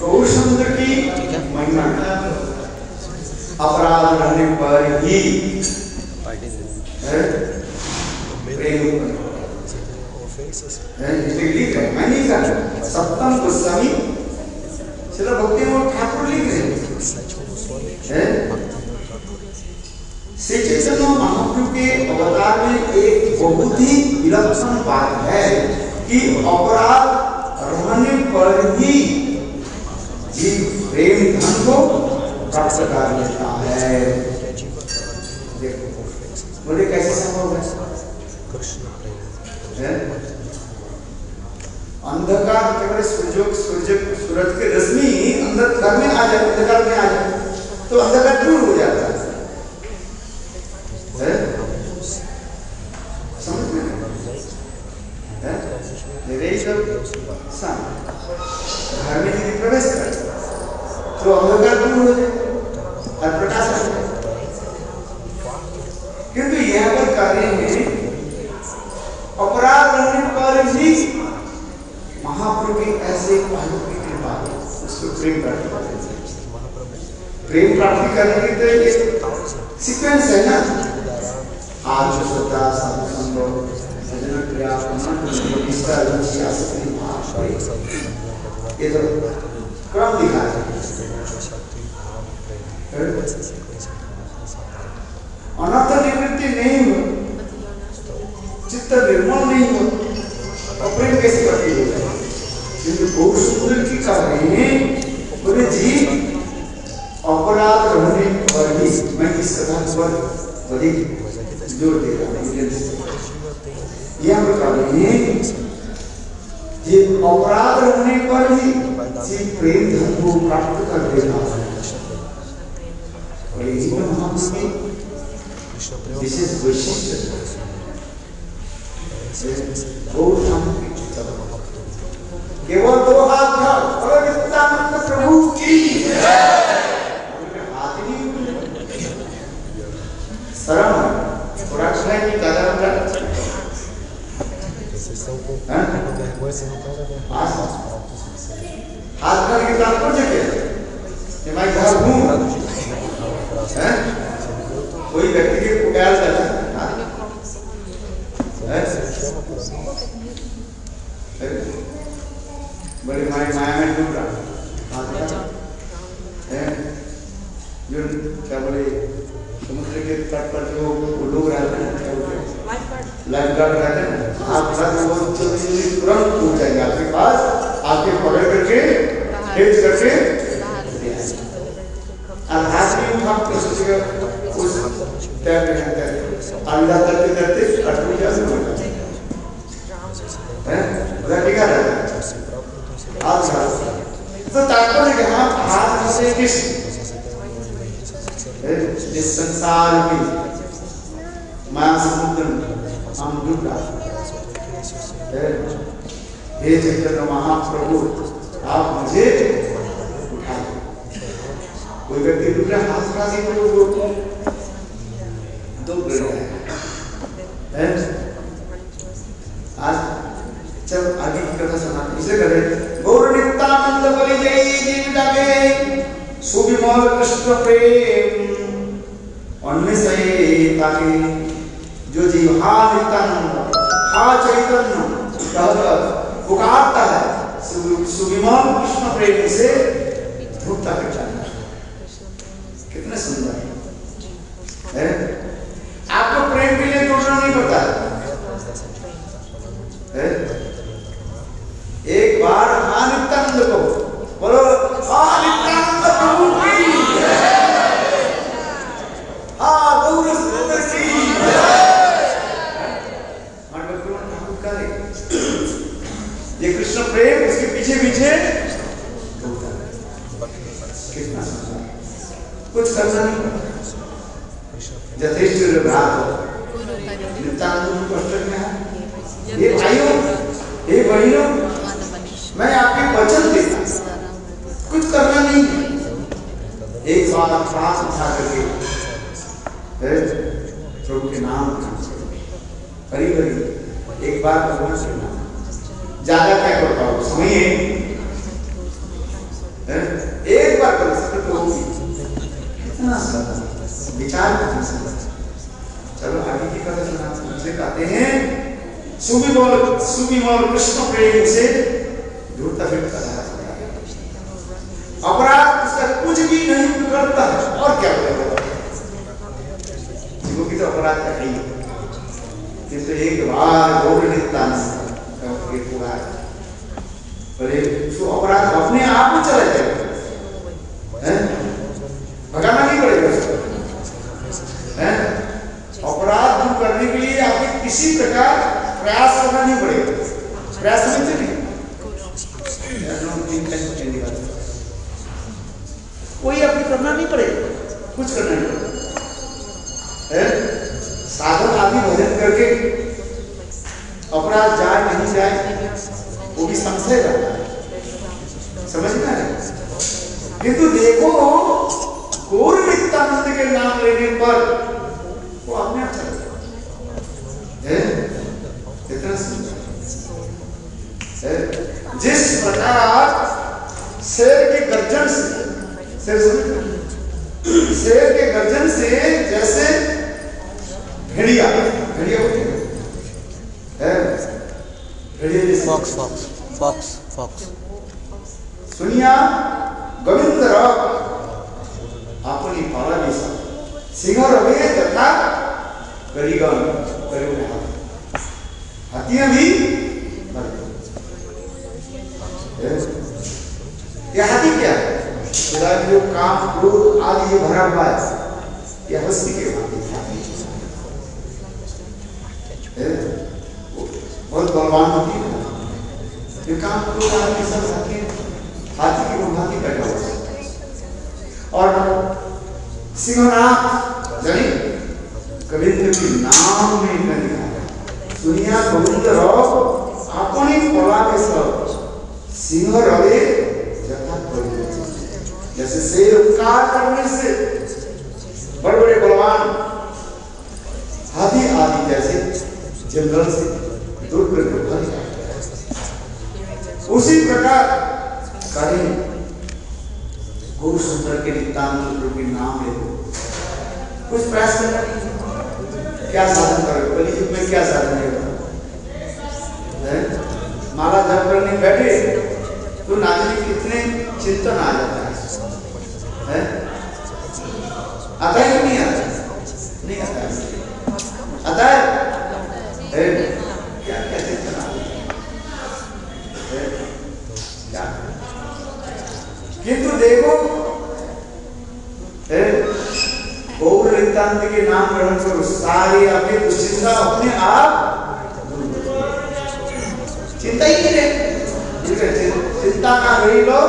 गौरसुंदर की महिमा अपराध रहने पर ही प्रेम लिख रहे, मैं नहीं कर सप्तम गोस्वामी श्रील भक्तिविनोद ठाकुर लिख रहे हैं। श्री चैतन्य महाप्रभु के अवतार में एक बहुत ही विलक्षण बात है कि अपराध रहने पर ही जीव प्रेम धन को प्राप्त कर लेता है। देखो बोले कैसे संभव है? अंधकार केवल सूरज की रश्मि अंधकार में आ जाए, अंधकार में आ जाए तो अंधकार दूर हो जाता है। समझ में घर में यदि प्रवेश करे तो अंधकार दूर हो जाए और प्रकाश आ जाए। किंतु यहाँ पर कार्य में अपराध रहने पर भी महाप्रभु की ऐसे पहलू की कृपा उसको प्रेम प्राप्ति करते हैं। प्रेम प्राप्ति करने के तो एक सीक्वेंस है ना, आज श्रद्धा साधु संग भजन क्रिया निष्ठा रुचि आसक्ति भाव, ये तो क्रम दिखा है। अनर्थ निवृत्ति नहीं हो, चित्त निर्मल नहीं हो, और प्रेम कैसे करती हो? किंतु गौरसुंदर की कार्य बोले जी अपराध रहने पर ही मैं इस कथा पर अधिक जोर दे रहा हूँ। यह कार्य ये अपराध रहने पर ही प्रेम धन को प्राप्त कर देना है। और यही महाप्रभु की विशेष वैशिष्ट केवल दो हाथ था और नित्यानंद प्रभु की हाथ ही शर्म थोड़ा सुनाई नहीं कदम का हाथ का के काम कर सके कि मैं घर हूँ, कोई व्यक्ति के पुकार करता बड़ी माया में डूब रहा जो क्या बोले समुद्र के तट पर जो लोग रहते हैं क्या बोलते लाइफ गार्ड रहते हैं, आप तुरंत पहुंच जाएंगे आपके पास, आपके पकड़ करके हेल्प करके हाथ में उठा उस तैर रहे हैं अंधा करते करते कटू जा तो तात्पर्य कि हाँ हाथ से किस इस संसार में माया समुद्र हम डूब रहा हे चैतन्य महाप्रभु आप मुझे उठाए। कोई व्यक्ति डूब रहा हाथ उठा के तो है आज चल आगे की कथा सुनाते इसे करें। गौर नित्यानंद बलि जय जीव जागे सुविमल कृष्ण प्रेम अन्य से ताके जो जीव हा नित्यानंद हा चैतन्य पुकारता है सुविमल कृष्ण प्रेम से धूपता करता है। कितने सुंदर है। आपको प्रेम के लिए दौड़ना नहीं पड़ता है। एक बार नित्यानंद को बोलो नित्यानंद प्रभु की गौरसुंदर की ये कृष्ण प्रेम इसके पीछे पीछे कितना कुछ करना नहीं पड़ता। यथेष्ट भ्रात नित्यानंद कष्ट में है। ये भाइयों ये बहनों मैं आपके वचन देता कुछ करना नहीं। एक बार आप सांस उठा करके प्रभु के नाम करीब करीब एक बार भगवान से नाम ज्यादा क्या करता हूँ समय सुविमल कृष्ण प्रेम से ढूंढता फिरता है। अपराध उसका कुछ भी नहीं बिगड़ता है, और क्या करेगा? जीवों की तो अपराध का ही, किंतु एक बार गौर नित्यानंद का पूरा बोले उसको अपराध अपने आप में चला जाएगा, भगाना नहीं पड़ेगा उसको। अपराध दूर करने के लिए आपको किसी प्रकार प्रयास करना नहीं पड़ेगा। प्रयास समझते नहीं, कोई आपको करना नहीं पड़ेगा, कुछ करना नहीं पड़ेगा। साधन आदि भजन करके अपराध जाए नहीं जाए वो भी संशय रहता है, समझना है। किंतु देखो गौर नित्यानंद के नाम लेने पर वो अपने आप चल है, इतना सुंदर। जिस प्रकार शेर के गर्जन से, शेर के गर्जन से जैसे भेड़िया होती है, फॉक्स सुनिया गोविंद अपनी पाला दिशा सिंह रवे तथा करीगन हाथियां भी यह हाथी क्या है? जो काम क्रोध आदि ये भरा हुआ है, यह हस्ती के बहुत बलवान होती है। ये काम क्रोध आदि सब हाथी की भांति बैठा हुआ है। और सिंहनाथ जानी गोविंद के नाम में इतना लिखा है, सुनिया गोविंद अपनी पला के सब सिंह रवे जथा करी, जैसे शेर उपकार करने से बड़े बड़े बलवान हाथी आदि जैसे जंगल से दूर करके भाग जाते हैं, उसी प्रकार करें गौर सुंदर के नित्यानंद प्रभु के नाम ले लो। कुछ प्रयास करना नहीं, क्या साधन करोगे? कलियुग में क्या साधन है? माला जप करने बैठे तो नाचने की इतने चिंतन आ जाता है, आता है कि नहीं आता? नहीं आता है, आता है? क्या क्या चिंतन आता है? क्या? किंतु देखो गौर नित्यानंद के नाम ग्रहण करो, सारी अपनी दुश्चिंता अपने आप, चिंता ही नहीं रहे, चिंता ना रही लो।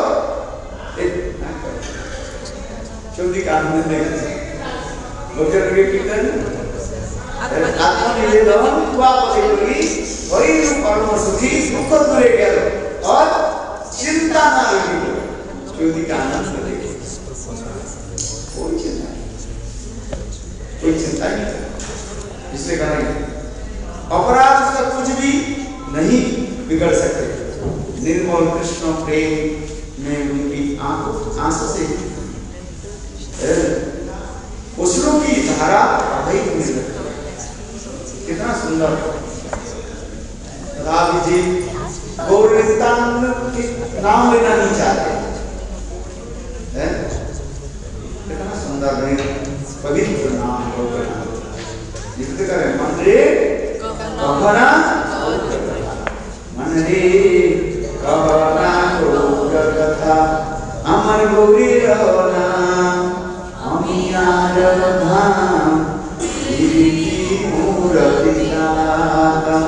चौधरी का आनंद कीर्तन आत्मनिवेदन वही परम सुखी दुख दूरे गया और चिंता ना रही लो। चौधरी का आनंद कोई चिंता नहीं, कोई चिंता नहीं। इसलिए करेंगे अपराध उसका कुछ भी नहीं बिगड़ सकते। निर्मल कृष्ण प्रेम में उनकी आंखों से उसरों की धारा बही होने लगती। कितना सुंदर राधे जी गौर नित्यानंद के नाम लेना नहीं चाहते, कितना सुंदर है पवित्र नाम गौर लिखते करें मन रे कहना, मन रे कहना गौर कथा अमर गौरी रवना अमियार धाम दीदी मूर्ति दाता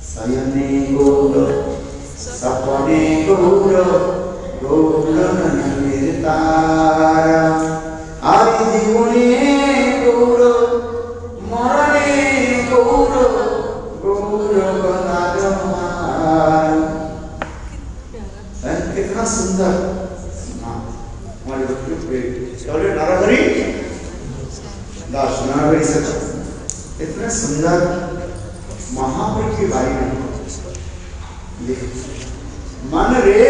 सयने गौर सपने गौर गौर निर्तारा आदि जीवने गौर मरणे गौर गौर कलागमार। कितना सुंदर हमारे नरहरि दास नरहरि से इतने सुंदर महापुरुष के बारे में मन रे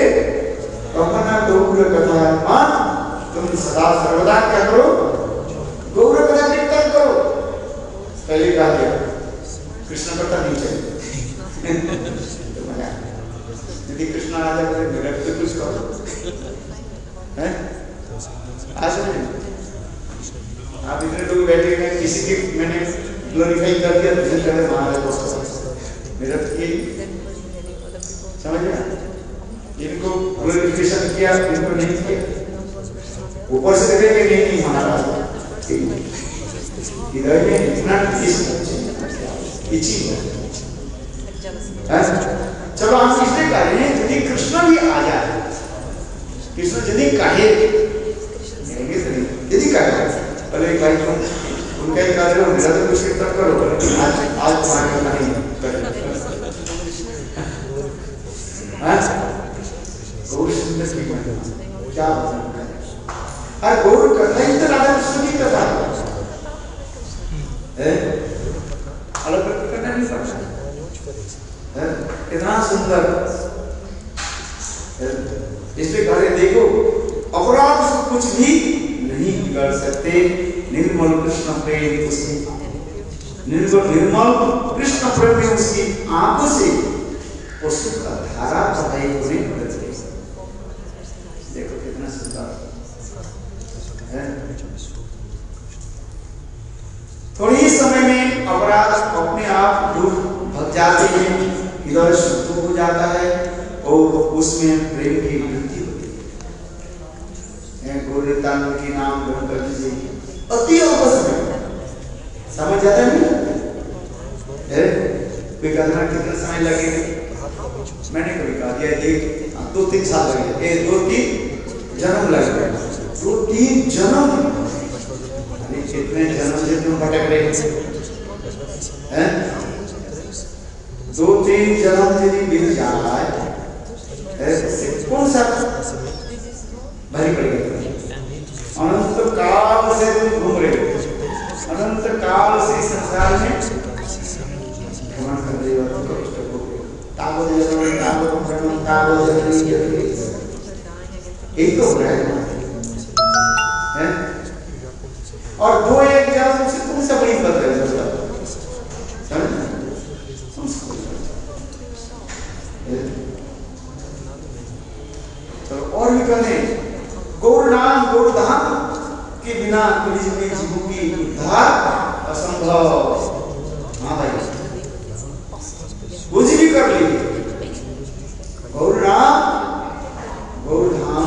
कहना गौर कथा, मन तुम सदा सर्वदा क्या करो? गौर कथा कीर्तन करो। पहले कहा गया कृष्ण कथा नहीं चाहिए, तो मजा यदि कृष्ण राजा बोले मेरा तो कुछ करो हैं आज नहीं आप इतने लोग बैठे हैं किसी की मैंने ग्लोरीफाई कर दिया तो चले महाराज को मेरा तो ये समझ गया इनको ग्लोरीफिकेशन किया इनको नहीं किया ऊपर से देखेंगे नहीं महाराज इधर में इतना इची चलो हम इसलिए कह रहे हैं यदि कृष्ण भी आ जाए कृष्ण यदि कहे यदि कहे अरे भाई तुम उनका ही कार्य हो मेरा तो कुछ तक करो आज तुम्हारे नहीं गौर सुंदर की क्या अरे गौर कथा ही तो राधा कृष्ण की कथा है अलग करना नहीं पड़ता इतना सुंदर इसलिए कह रहे देखो अपराध से कुछ भी नहीं बिगाड़ सकते निर्मल कृष्ण प्रेम उसकी निर्मल कृष्ण प्रेम में उसकी आंखों से उसकी धारा बहाई होने लगती है। देखो कितना सुंदर है। थोड़ी ही समय में अपराध अपने आप दूर भग जाते हैं इधर शुद्ध हो जाता है और उसमें प्रेम की वृद्धि होती है। गौरतान के नाम ग्रहण कर दीजिए अति अल्प समय समझ जाता नहीं है कोई कहना कितना समय लगेगा मैंने कभी कहा दिया एक 2-3 साल लगेगा 2-3 जन्म लगेगा 2-3 जन्म कितने जन्म से तुम भटक रहे हैं 2-3 जन्म यदि बीत जाए कौन सा भारी पड़ेगा अनंत काल से तुम घूम रहे हो अनंत काल से संसार में भ्रमण कर रहे हो तुम कष्ट हो ताबो जन्म एक तो हो रहा है और 2-1 जन्म से तुमसे बड़ी बात है चलो और भी कहते गौर नाम गौर धाम के बिना जीवों की उद्धार असंभव। हाँ भाई कुछ भी कर लीजिए गौर नाम गौर धाम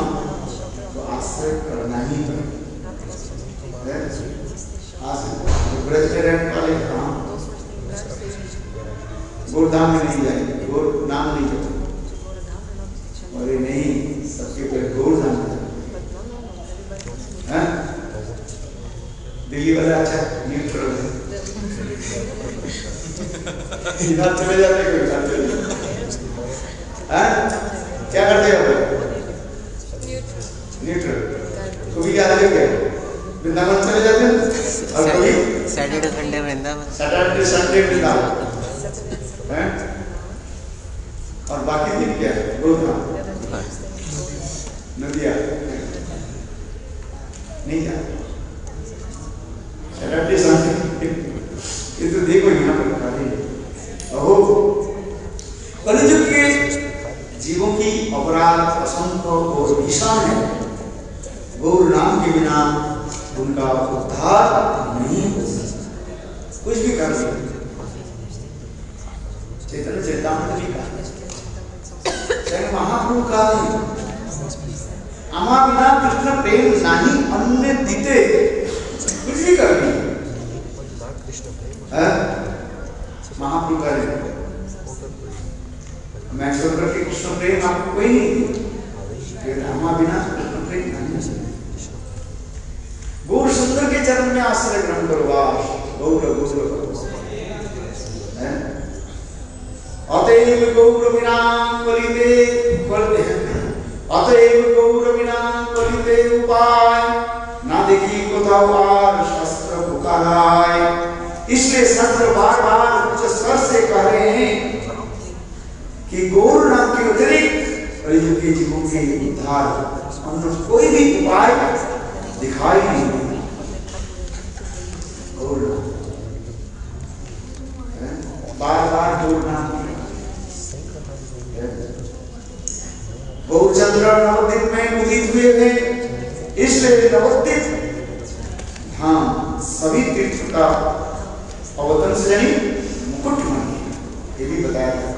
तो आश्रय करना ही है। ब्रज में रहने वाले धाम गौर धाम में नहीं जाएंगे गौर नाम नहीं जाएंगे और ये नहीं सबके पहले गौर धाम है। दिल्ली वाला अच्छा न्यूट्रल है इधर चले जाते कोई इधर चले हैं क्या करते हो न्यूट्रल कभी याद है क्या वृंदावन चले जाते हैं और कभी सैटरडे संडे वृंदावन हैं और बाकी दिन क्या है गोधा नदिया नहीं जाते सैटरडे संडे ये तो देखो यहाँ पर खाली अहो कलियुग के जीवों की अपराध असंख्य और भीषण है गौर नाम के बिना उनका उद्धार नहीं हो सकता कुछ भी कर सकते चैतन्य चेतावनी जी का महाप्रभु का आमा बिना कृष्ण प्रेम नहीं अन्य दीते कुछ भी कर महाप्रभु का मैं सोच रहा कि कृष्ण प्रेम आपको कोई नहीं आमा बिना कृष्ण प्रेम नहीं। गौर सुंदर के चरण में आश्रय ग्रहण करो गौर अतएव गौर बिना कलिते अतएव गौर बिना कलिते उपाय ना देखी कोताओ आर शस्त्र पुकाराय। इसलिए संत बार बार उच्च स्वर से कह रहे हैं कि गौर नाम के अतिरिक्त कलियुग के जीवों के उद्धार अन्य कोई भी उपाय दिखाई नहीं गौर नाम बार बार गौर नाम गौरचंद्र नवद्वीप में उदित हुए थे, इसलिए नवद्वीप धाम सभी तीर्थ का अवतरण से यानी मुकुट मानी, ये भी बताया था।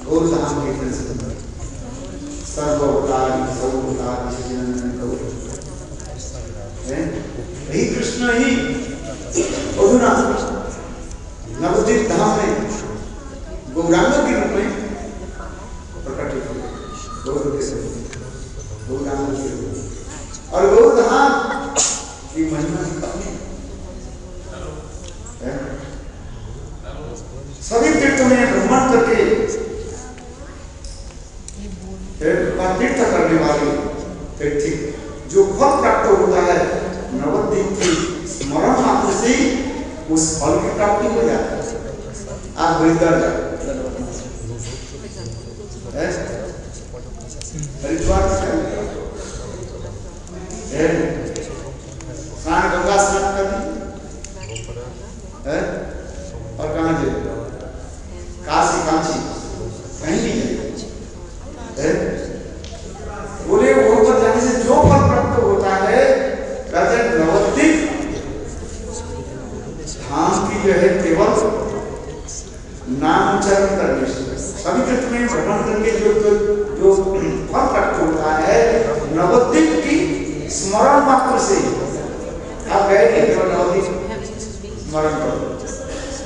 गौर धाम के सर्वोपकारी सर्वोपकारी सच्चिदानंद गौर, यही कृष्ण ही अधुना नवद्वीप धाम में गौरांग के रूप में प्रकट हुए, गौर के स्वरूप गौरांग के रूप। और गौर धाम की महिमा कितनी है, सभी तीर्थों में भ्रमण करके तीर्थ करने वाले तीर्थी जो फल प्राप्त होता है, नवद्वीप की स्मरण मात्र से उस फल की प्राप्ति हो जाती है। आप हरिद्वार हरिद्वार स्नान गंगा स्नान करनी है, और कहाँ जाए, काशी कांची कहीं नहीं जाए, बोले वहां पर जाने से जो फल प्राप्त होता है, कहते नवद्वीप धाम की जो है केवल नाम उच्चारण करने से, सभी तीर्थ में भ्रमण करके जो फल प्राप्त होता है, नवद्वीप की स्मरण मात्र से। आप गए नहीं, केवल नवद्वीप स्मरण करो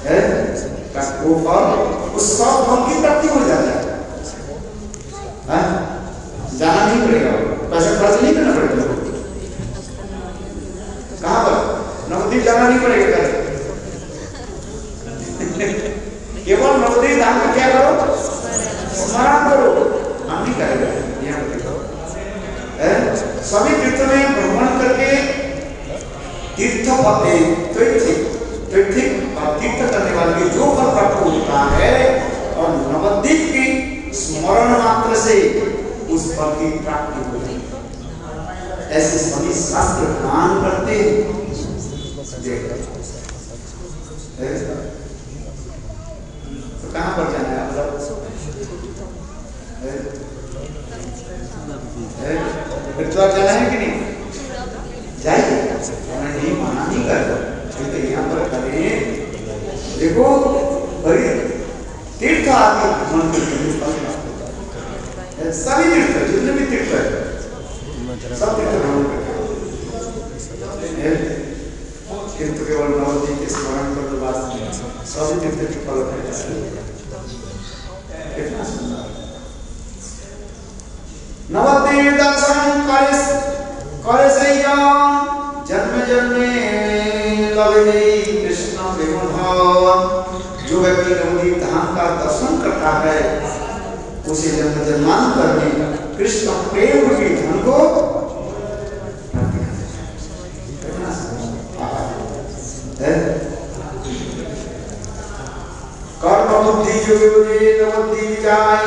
है, वो फल उस सब फल की प्राप्ति हो जाता है। जाना नहीं पड़ेगा, पैसा खर्च नहीं करना पड़ेगा। कहाँ पर? नवद्वीप जाना नहीं पड़ेगा। केवल नवद्वीप धाम का क्या करो, स्मरण करो, हम नहीं करेगा। सभी तीर्थ में भ्रमण करके तीर्थ तीर्थ करने वाले जो फल प्राप्त होता है, और नवद्वीप की स्मरण मात्र से उस फल की प्राप्ति होती है, ऐसे सभी शास्त्र गान करते हैं। तो कहाँ पर जाना है आप लोग? हरिद्वार जाना है कि नहीं? जाइए, नहीं माना नहीं कर, यहाँ पर करें। देखो तीर्थ आदि भ्रमण करके सभी तीर्थ जितने भी तीर्थ है सब तीर्थ भ्रमण करते, किंतु केवल नवद्वीप के स्मरण कर तो बात नहीं, सभी तीर्थ की फल कितना सुंदर। नवद्वीप दर्शन करे से जन्म जन्मे लवे कृष्ण प्रेम भाव। जो व्यक्ति नवद्वीप धाम का दर्शन करता है, उसे जन्म जन्मांतर में कृष्ण प्रेम के धन को कर्म बुद्धि जो नवद्वीप जाए,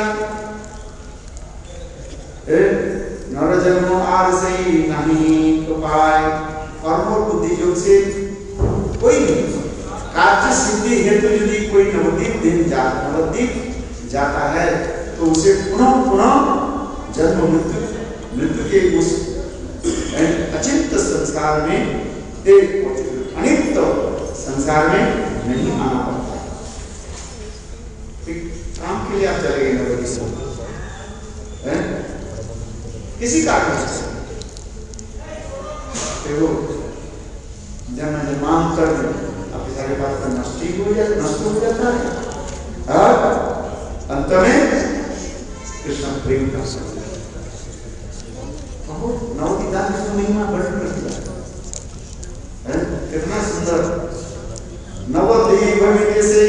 नर जन्म आर से नहीं तो पाए। कर्म और बुद्धि योग से कोई कार्य सिद्धि हेतु यदि कोई नवद्वीप जाता है, तो उसे पुनः पुनः जन्म मृत्यु के उस अचिंत संसार में, एक अनित्य संसार में नहीं आना पड़ता। काम के लिए आप चले गए नवद्वीप, किसी कारण से जन्म जन्मांतर आपके सारे बात का नष्ट हो जाता है, और अंत में कृष्ण प्रेम का नवद्वीप धाम की महिमा बढ़ती है। कितना सुंदर। नवद्वीप से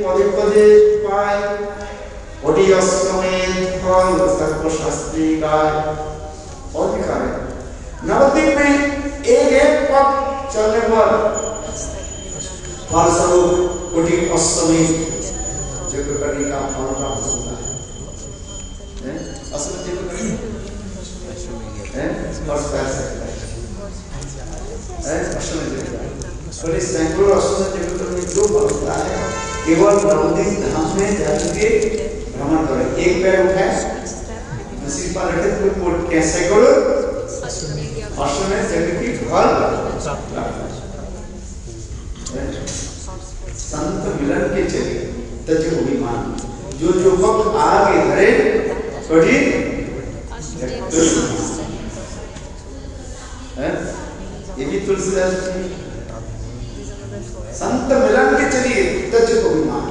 पदे पदे पाए, कोटि अष्टमें फल सर्वशास्त्री गाय। और लिखा है नवद्वीप में एक पग चलने पर फल स्वरूप कोटि अष्टमें जग करने का फल प्राप्त होता है। अष्टमें जग करने फर्स्ट पैर सकता है, अष्टमें जग, सैकड़ों अष्टमें जग करने जो फल होता है केवल नवदीप धाम में जाके भ्रमण करें। एक पैर उठाए नसीब पर रखे तो कोट कैसे करो अश्वमेध यज्ञ की फल संत मिलन के चले तज अभिमान जो भक्त आगे धरे कड़ी ये भी तुलसीदास संत मिलन के चलिए तज अभिमान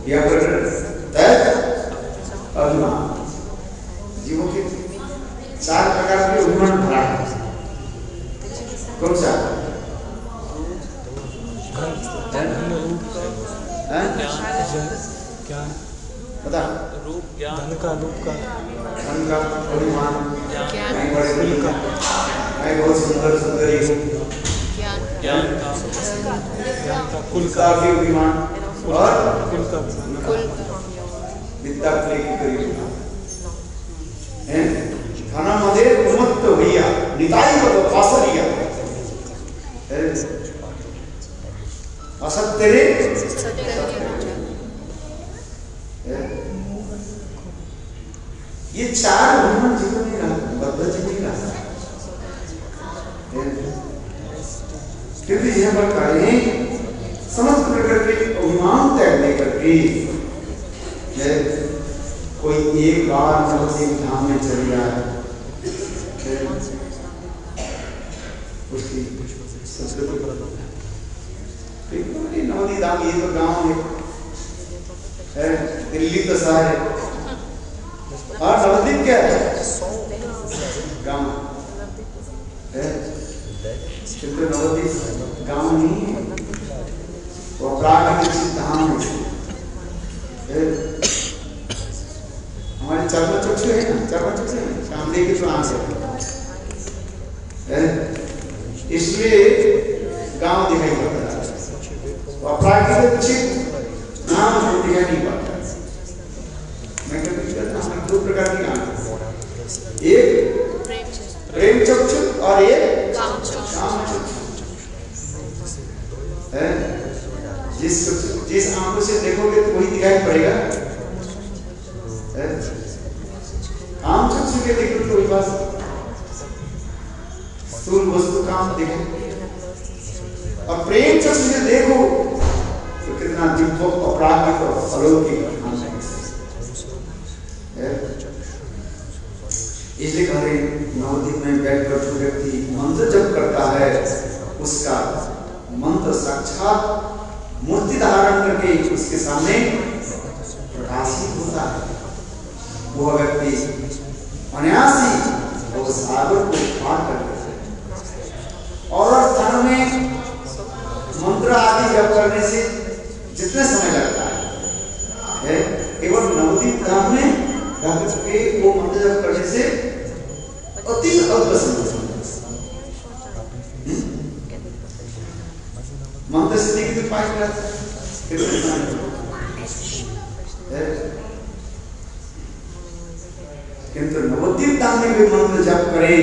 व्याकरण तज अभिमान जीवों के 4 प्रकार के अभिमान भरा है। कौन सा बता रूप ज्ञान धन का अभिमान मैं बड़े मैं बहुत सुंदर सुंदरी हूँ ज्ञान का कुल का भी अभिमान और कुल का विद्या की करी हैं खाना मधे उन्मत्त भैया निताई को फासलिया असत तेरे ये 4 अभिमान जीवन में बदल जीवन का फिर भी यहाँ पर करें समस्त प्रकार के अभिमान त्याग नहीं करके कोई एक बार नवदीप धाम में चल गया उसकी नवदीप धाम ये तो गांव है दिल्ली तो शहर है और नवदीप क्या है गांव है किंतु नवदीप गांव नहीं है वो प्राकृतिक धाम है। हमारे चर्म चक्षु है ना चर्म चक्षु है सामने की तो आंख है इसलिए गांव दिखाई पड़ता है और प्राकृतिक नाम दिखाई नहीं पड़ता। मैं कभी कहता हूँ 2 प्रकार की आंख एक प्रेम चक्षु और एक काम चक्षु है। जिस आंखों से देखोगे तो वही दिखाई पड़ेगा। काम चक्षु के देखो तो वही बात स्थूल वस्तु काम दिखे और प्रेम चक्षु से देखो तो कितना दिव्य अपराधिक और अलौकिक इसलिए कह रहे नवदीप में बैठकर जो व्यक्ति मंत्र जप करता है उसका मंत्र साक्षात मूर्ति धारण करके उसके सामने प्रकाशित होता है। वो व्यक्ति अनायासी वो सागर को पार कर लेता है। और स्थान में मंत्र आदि जप करने से जितना समय लगता है केवल नवदीप धाम में के वो मंत्र जप करने से अति अल्प समय मंत्र सिद्धि की तो 5 मिनट किंतु नवदीप धाम में कोई मंत्र जप करे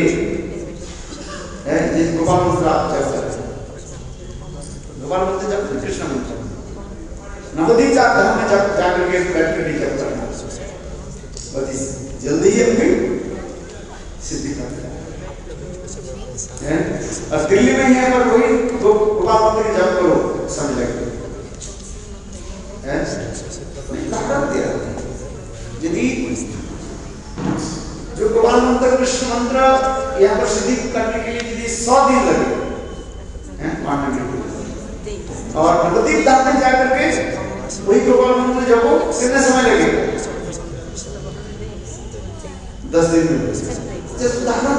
जिस गोपाल मंत्र आप जप करते गोपाल मंत्र जप कृष्ण मंत्र नवदीप धाम में जप जाकर के बैठ कर जप करना बहुत जल्दी ही अपनी सिद्धि कर और दिल्ली में है पर वही तो गोपाल मंत्र की जप करो समझ लगे यदि जो गोपाल मंत्र कृष्ण मंत्र यहाँ पर सिद्धि करने के लिए यदि 100 दिन लगे मानने के लिए और नवदीप धाम में जाकर के वही गोपाल मंत्र जपो कितने समय लगेगा 10 दिन में उदाहरण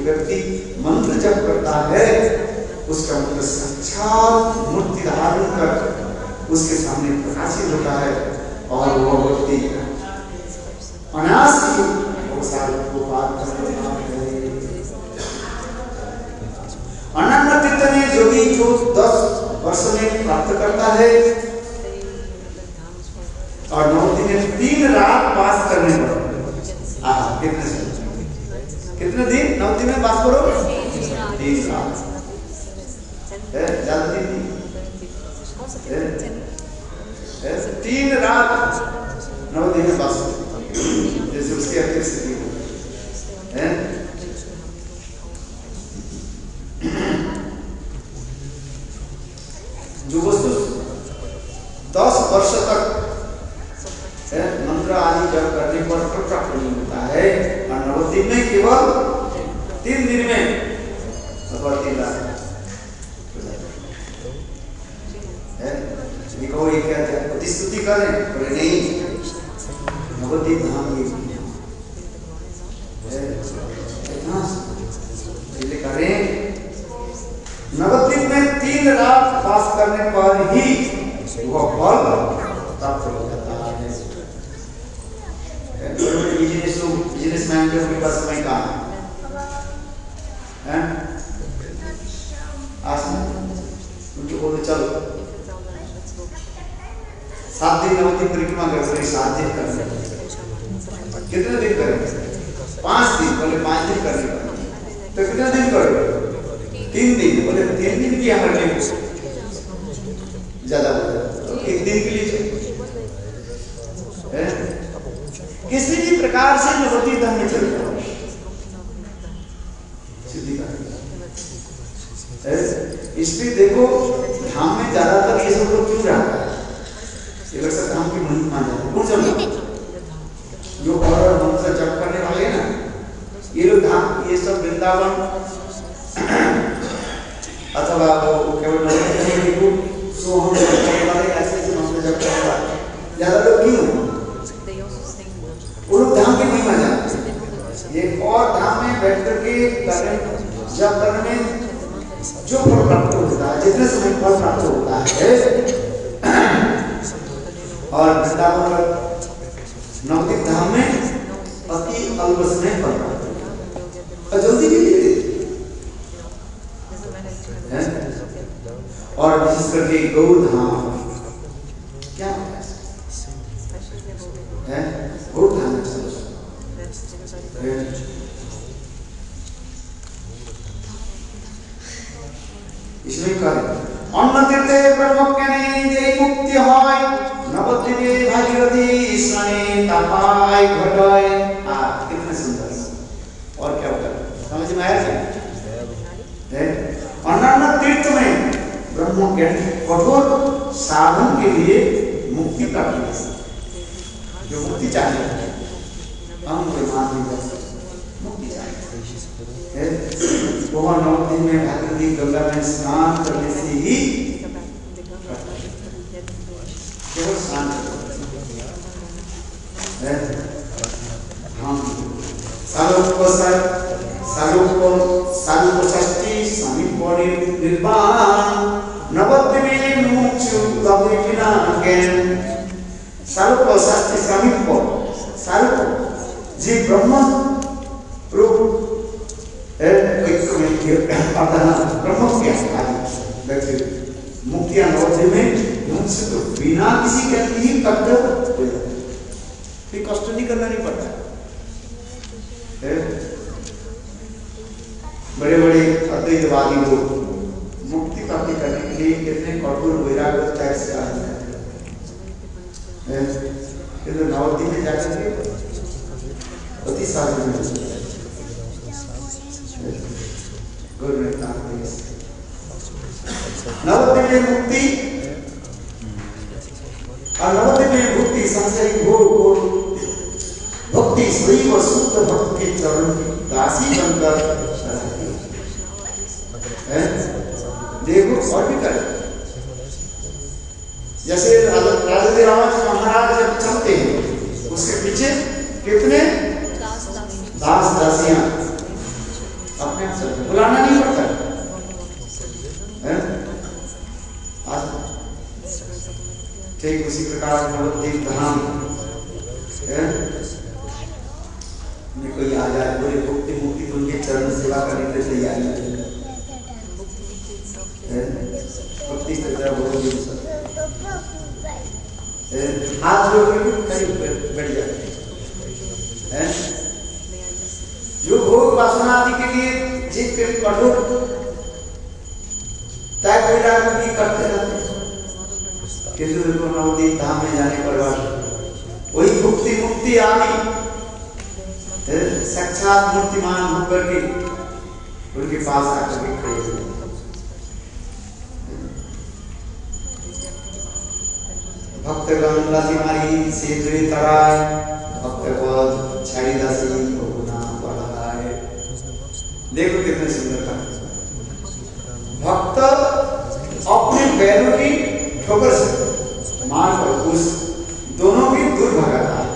व्यक्ति मंत्र जप करता है उसका मंत्र साक्षात मूर्ति धारण कर उसके सामने प्रकाशित होता है और वो व्यक्ति अनायास को पार कर लेता है। अनन्य कीर्तन योगी जो 10 वर्ष में प्राप्त करता है और 9 दिन 3 रात पास करने पर कितने कितने दिन नवद्वीप में वास करो? 3 रात। ज्यादा दिन नहीं, 3 रात नवद्वीप में वास करो, जैसे उसके अतिरिक्त स्थिति हो है। जो वस्तु 10 वर्ष तक मंत्र आदि जप करने पर प्राप्त नहीं होता है, और नवद्वीप में केवल 3 दिन में अथवा 3 रात है। कहो ये क्या स्तुति करें? बोले नहीं, नवद्वीप धाम ये करें। नवद्वीप में 3 रात वास करने पर ही वह फल प्राप्त हो जाता है। बिजनेसमैन के पास समय कहाँ है? आज उनके बोले चलो 7 दिन नवद्वीप परिक्रमा कर, 7 दिन कर, कितने दिन करेंगे? 5 दिन। बोले 5 दिन करने का तो कितने दिन करोगे? 3 दिन। बोले 3 दिन की हमारे लिए ज्यादा होता है, तो 1 दिन के लिए है। किसी भी प्रकार से नवद्वीप धाम में चल जाओ सिद्धि का। इसलिए देखो धाम में ज्यादातर ये सब लोग क्यों जाता है? ये लोग सब धाम की महिमा जाते हैं। कौन सा लोग? जो और मंत्र जप करने वाले हैं ना, ये लोग धाम, ये सब वृंदावन अथवा केवल सोहम करने वाले ऐसे मंत्र जप करने वाले ज्यादा लोग क्यों? वो लोग धाम की महिमा जानते हैं। ये और धाम में बैठ करके जप करने में जो फल प्राप्त होता है, जितने समय फल प्राप्त होता है, और वृंदावन नवद्वीप धाम में अति अल्प समय फल प्राप्त होता है, जल्दी के लिए है। और विशेष करके गौर धाम क्या है? गौर धाम इसमें कर अन्न तीर्थे ब्रह्मज्ञानी जे मुक्ति হয় नवद्वीपे भागीरथी स्नाने तपाय घटाय। कितने सुंदर। और क्या होता है समझ में आया? अन्य तीर्थ में ब्रह्मज्ञानी कठोर साधन के लिए मुक्ति प्राप्त है, जो मुक्ति चाहिए हम कोई मान नहीं कर सकते, मुक्ति चाहिए। वह नवद्वीप में भागीरथी गंगा में स्नान करने से ही केवल स्नान हम सालोपषष्टि समीपने निर्वाण नवद्वीपे मोक्षो लभते विना ज्ञान। सालोपषष्टि समीप सालोप जी ब्रह्म रूप मुक्तियां नवद्वीप में मोक्ष तो बिना किसी के लिए कष्ट हो जाता है, फिर कष्ट नहीं करना नहीं पड़ता है। बड़े बड़े अद्वैतवादी लोग मुक्ति प्राप्ति करने के लिए कितने कठोर वैराग्य त्याग से आते हैं, किंतु नवद्वीप में जाकर के अति साधन में नवद्वीप में मुक्ति और नवद्वीप में मुक्ति संसारी घोर भक्ति सही व शुद्ध भक्त के चरण की दासी बनकर देखो और भी करे। जैसे राजा रामचंद्र महाराज जब चलते हैं उसके पीछे कितने दास दासियां अपने आप चलते, बुलाना नहीं पड़ता है। ठीक उसी प्रकार नवद्वीप धाम में कोई आ जाए बोले मुक्ति मुक्ति तो उनके चरण सेवा करने के लिए तैयारी है। भक्ति से जरा बोलो हाथ जोड़ के कहीं बैठ जाते हैं। जो भोग उपासना आदि के लिए जिस पे कठोर त्याग वैराग्य की करते रहते हैं, किंतु उनको नवदीप धाम में जाने पर वही मुक्ति मुक्ति आदि साक्षात मूर्तिमान होकर के उनके पास आकर के खड़े हुए। भक्त गंगासी मारी सेतुए तराय, भक्त पद छाड़ी दासी बहुना बढ़ाए। देखो कितने सुंदर था। भक्त अपने पैरों की ठोकर से मार कर उस दोनों की दूर भगाता है।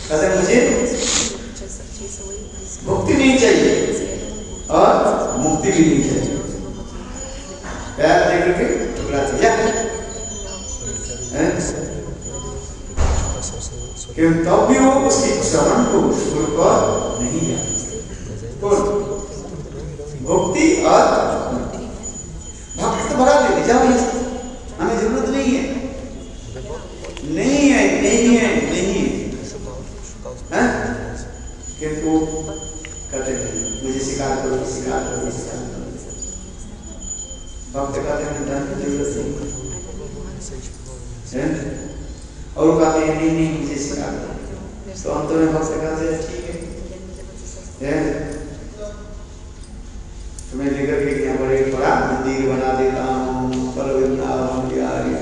कहते मुझे मुक्ति नहीं चाहिए और मुक्ति भी नहीं चाहिए। पैर लेकर के ठुकराते क्योंकि तब भी वो उसकी चरण को छोड़कर नहीं जाते। भक्ति और भक्त भगा देते, जाओ हमें जरूरत नहीं है, नहीं है, नहीं है, नहीं है, किंतु कहते हैं मुझे शिकार करो, शिकार करो, शिकार करो। भक्त कहते हैं धन की जरूरत नहीं, और कहते हैं नहीं नहीं मुझे शिकार करो। तो अंत में भक्त कहते हैं ठीक है, तुम्हें लेकर के यहाँ पर एक बड़ा मंदिर बना देता हूँ, पर वृंदावन बिहारी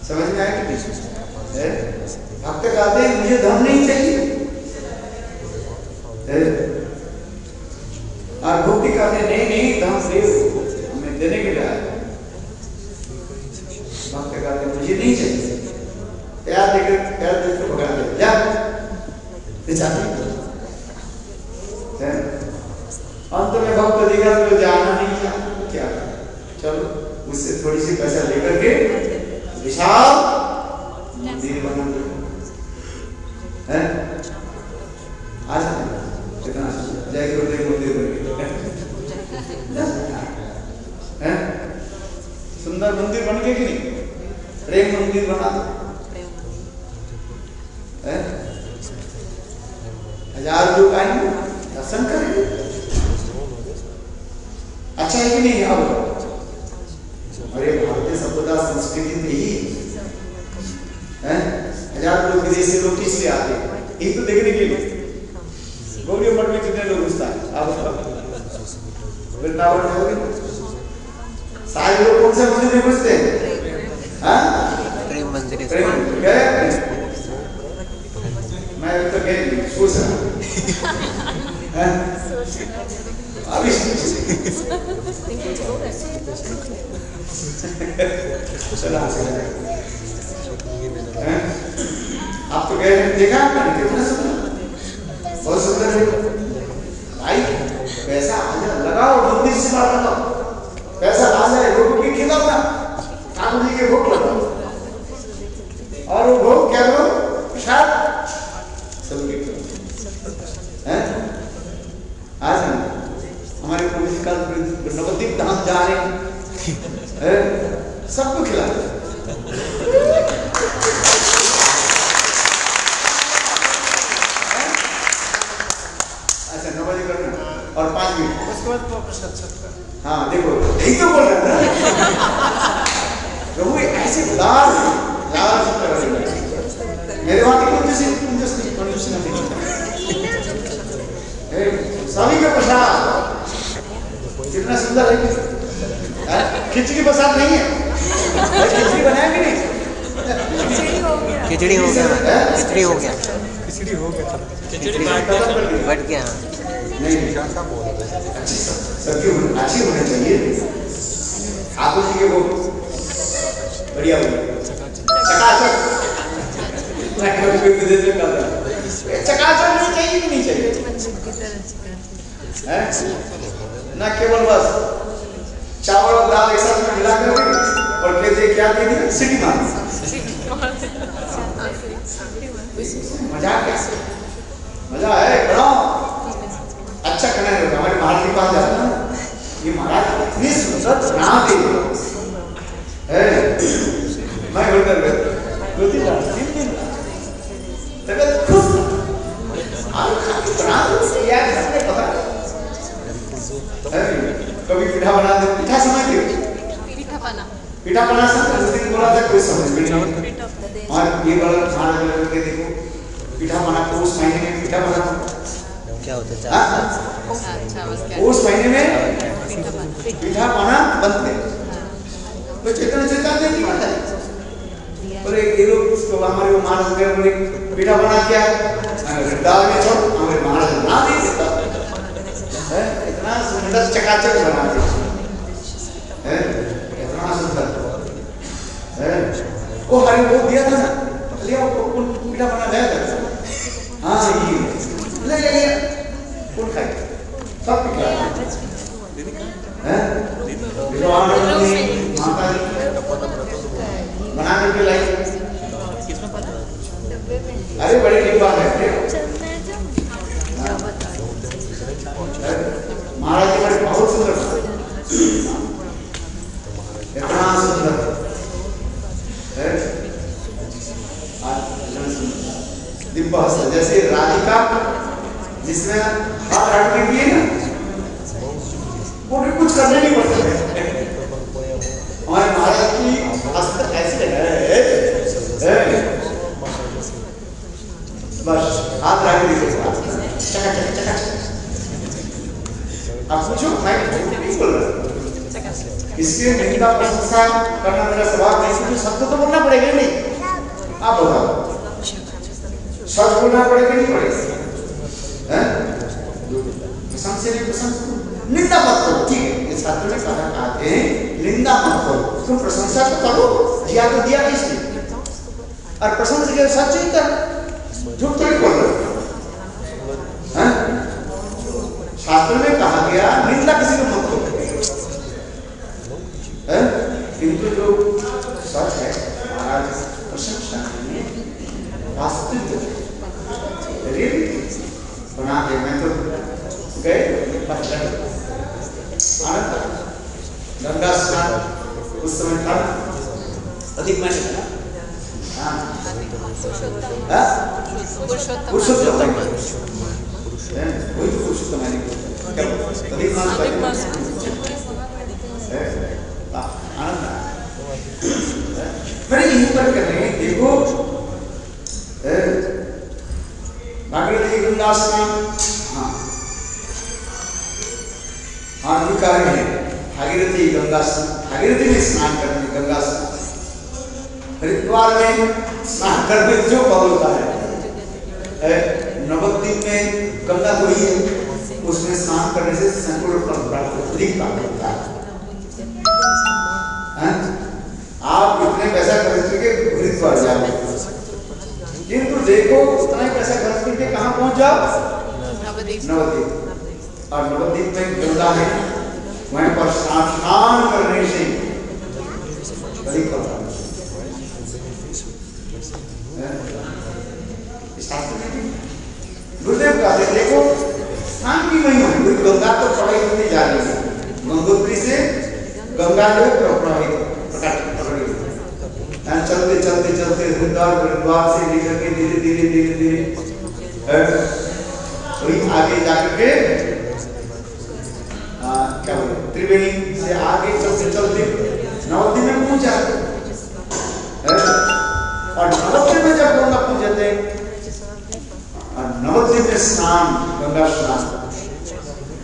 समझ में आया कि भक्त कहते हैं मुझे धन नहीं चाहिए, और भक्ति कहते हैं नहीं नहीं धन दे हमें देने के लिए। भक्त कहते हैं मुझे नहीं चाहिए, प्यार देकर भगा दे जा अंत में भक्त देगा तो जाना नहीं चाहता, क्या चलो उससे थोड़ी सी पैसा लेकर के विशाल मंदिर बना दे। आज कितना जय गुरुदेव मंदिर बन गया, सुंदर मंदिर बन गया कि नहीं? प्रेम मंदिर बना दो, 1000 लोग आएंगे दर्शन करेंगे, अच्छा है कि नहीं? अब अरे भारतीय सभ्यता संस्कृति में ही 1000 लोग विदेशी लोग इसलिए आते हैं एक तो देखने के लिए। गौरी मठ में कितने लोग घुसता है आप वृंदावन में होगी, सारे लोग कौन से मंदिर में घुसते हैं? प्रेम मंदिर गए मैं तो गए सोच रहा अभी आप तो गए देखा कितना सुंदर, बहुत सुंदर है भाई। पैसा आ जाए लगाओ, मंदिर से बात लगाओ, पैसा आ जाए लोगों की खिलाओ ना, ठाकुर जी के भोग लगाओ, और वो भोग क्या करो प्रसाद सबके हैं। आज हमारे पुलिस कल नवद्वीप धाम जा रहे हैं, सबको खिला अच्छा 9 बजे करना और 5 मिनट उसके बाद प्रसाद। हाँ देखो यही तो बोल रहा था प्रभु, ऐसे लाल लाल मेरे बात की सभी का प्रसाद कितना सुंदर है। खिचड़ी प्रसाद नहीं है, खिचड़ी बनाया कि नहीं? खिचड़ी हो गया, खिचड़ी हो गया, खिचड़ी हो गया, खिचड़ी बढ़ गया। नहीं सबकी अच्छी होनी चाहिए, ठाकुर जी के वो बढ़िया चकाचक चकाचक नहीं चाहिए कि नहीं चाहिए? ना केवल बस चावल और दाल एक साथ में मिला कर और कहते क्या दे दिया सीटी मार, मजाक कैसे? मजा है बड़ा अच्छा खाना है। हमारे महाराज के पास जाता है, ये महाराज इतनी सुंदर बना दे है, मैं बोलकर 2 दिन 3 दिन तबियत खुश आलू खा के बना दो यार सबने पता कभी पीठा बना दे पीठा समझ लियो पीठा बना सकते उस दिन बोला था कोई समझ में नहीं और ये वाला खाना करके देखो पीठा बना तो उस महीने में पीठा बना क्या होता है उस महीने में पीठा बना बनते तो चेतन चेतन नहीं बनता बोले ये लोग उसको हमारे वो महाराज गए बोले पीठा बना क्या दाल में छोड़ हमारे महाराज बना नहीं देता है इतना सुंदर चकाचक बनाते हैं इतना सुंदर है वो हरी वो दिया था ना लिया वो कौन पीठा बना गया था हाँ ये ले लिया कौन खाए सब पीठा है विद्वान ने माता बना के लाई अरे बड़े डिब्बा है महाराज जी बड़े बहुत सुंदर इतना सुंदर है डिब्बा जैसे राधिका जिसमें हाथ रख के दिए ना वो भी कुछ करने नहीं पड़ता हमारे महाराज की हस्त ऐसे है बस हाथ रख दीजिए आप पूछो मैं नहीं बोल रहा इसलिए निंदा प्रशंसा करना मेरा स्वभाव नहीं है शब्द तो बोलना पड़ेगा नहीं आप बताओ सच बोलना पड़ेगा नहीं पड़ेगा हैं प्रशंसा नहीं प्रशंसा निंदा मत करो ठीक है ये छात्र ने कहते हैं निंदा मत करो तुम प्रशंसा तो करो दिया तो दिया इसलिए और प्रशंसा के सच ही कर झूठ नहीं बोल रहे हैं शास्त्र में कहा गया निंदा किसी को मत करो हैं किंतु जो सच है महाराज प्रशंसा वास्तविक बना दे मैं तो गए आनंद गंगा स्नान उस समय था अधिक महीने था पुरुषोत्तम वही तो पुरुषोत्तम अधिक मास आनंद मैंने यहीं पर कर रहे हैं देखो भागीरथी गंगा स्नान हाँ ये कार्य है भागीरथी गंगा भागीरथी में स्नान करने गंगा स्नान हरिद्वार में स्नान करने जो पद होता है नवद्वीप में गंगा वही है उसमें स्नान करने से संपूर्ण फल प्राप्त होता है आप इतने पैसा खर्च करके हरिद्वार जाओ किंतु देखो उतना ही पैसा खर्च करके कहाँ पहुंच जाओ नवद्वीप और नवद्वीप में गंगा है वहीं पर स्नान करने से अधिक फल गुरुदेव कहते देखो स्नान की महिमा है गंगा तो प्रवाहित होती जा रही है गंगोत्री से गंगा जो है प्रवाहित चलते चलते चलते हरिद्वार से लेकर के धीरे धीरे धीरे धीरे वही आगे जाकर के क्या बोले त्रिवेणी से आगे चलते चलते नवद्वीप में पहुंच जाते और नवद्वीप में जब गंगा पहुंच जाते और नवद्वीप में स्नान गंगा स्नान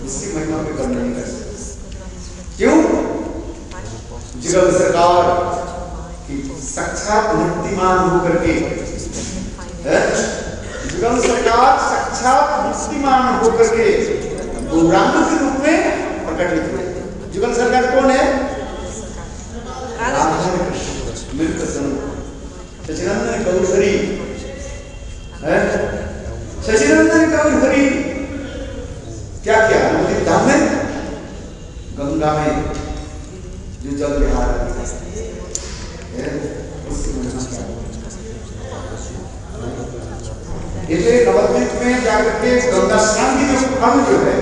इसकी महिमा में करना नहीं कर सकते क्यों जुगल सरकार की साक्षात मुक्तिमान होकर के जुगल सरकार साक्षात मुक्तिमान होकर के गौरांग के रूप में प्रकट हुए जुगल सरकार कौन है मिलकर सचिदानंद गौरी सचिदानंद गौरी क्या किया नवद्वीप धाम में गंगा में जो जल विहार इसलिए नवद्वीप में जाकर के गंगा स्नान की जो फल जो है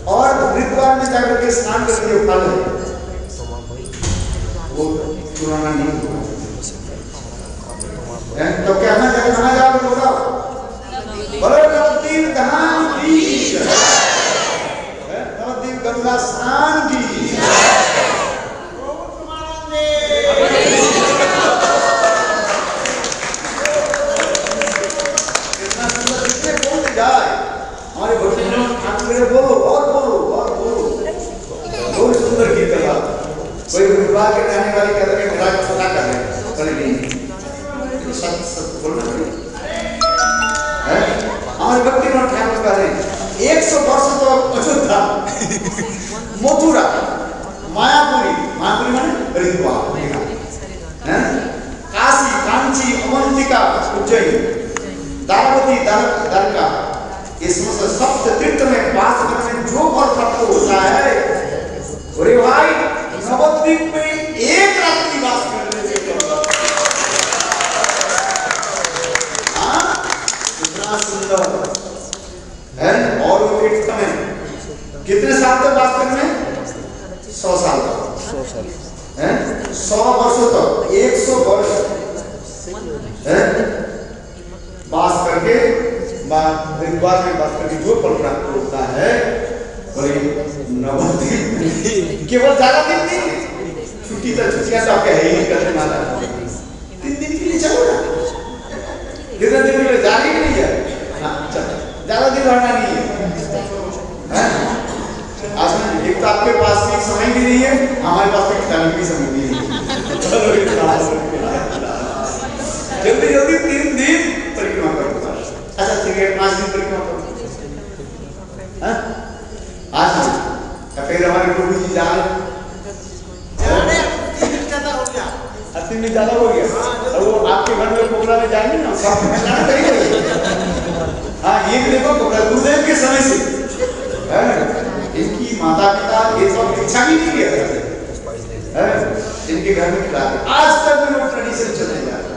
और हरिद्वार में जाकर के स्नान करके जो फल है वो पुराना नहीं हुआ। तो क्या ना जाके कहाँ जाओगे बताओ? बोलो नवद्वीप धाम की जय, नवद्वीप गंगा स्नान की कितना सुंदर, कितने बोलते जाए हमारे भक्तों ठाकुर, बोलो और बोलो और बोलो, बहुत सुंदर गीत है। कोई विवाह के रहने वाली कहते हैं घोड़ा का पता कर रहे कल नहीं सच सच बोलना है। हमारे भक्ति में ठाकुर कह रहे हैं 100 वर्ष तो अयोध्या, मथुरा, मायापुरी, मायापुरी माने हरिद्वार, हैं, काशी, कांची, अवंतिका, उज्जैन, दारावती, द्वारका, इसमें से सप्त तीर्थ में वास करने में जो फल प्राप्त होता है, अरे भाई नवद्वीप में एक रात्रि वास करने से कितना सुंदर है। और वो तीर्थ में कितने साल तक वास करने? 100 साल तक है, 100 वर्षों तक, 100 वर्ष है वास करके, हरिद्वार में वास करके जो फल प्राप्त होता है, नवद्वीप केवल ज्यादा दिन नहीं, छुट्टी तक छुट्टियां तो आपके है ही करने वाला, 3 दिन के लिए चलो ना, कितने दिन के लिए जाने के लिए ज्यादा दिन रहना नहीं है। आज एक तो आपके पास भी समय भी नहीं है, हमारे पास तो खाने की समय भी नहीं है। जल्दी जल्दी 3 दिन परिक्रमा करो। अच्छा ठीक है, 5 दिन परिक्रमा करो। आज फिर हमारे प्रभु जी जा रहे हैं, 3 दिन ज्यादा हो गया, और वो आपके घर में पोखरा में जाएंगे ना, सब जाना करेंगे। हाँ ये भी देखो गुरुदेव के समय से इनकी माता पिता ये सब इच्छा भी नहीं किया करते, इनके घर में खिलाते, आज तक भी लोग ट्रेडिशन चलते जा रहे हैं।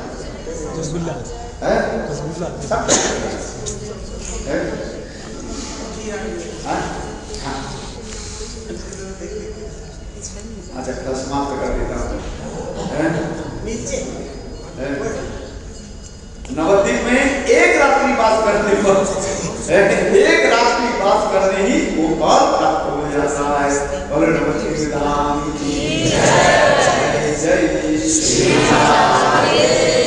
अच्छा कल समाप्त कर देता हूँ। नवद्वीप में एक रात्रि वास करने पर, एक रात्रि वास करने ही वो फल प्राप्त हो जाता है। बोलो नवद्वीप धाम की जय, जय श्री राम।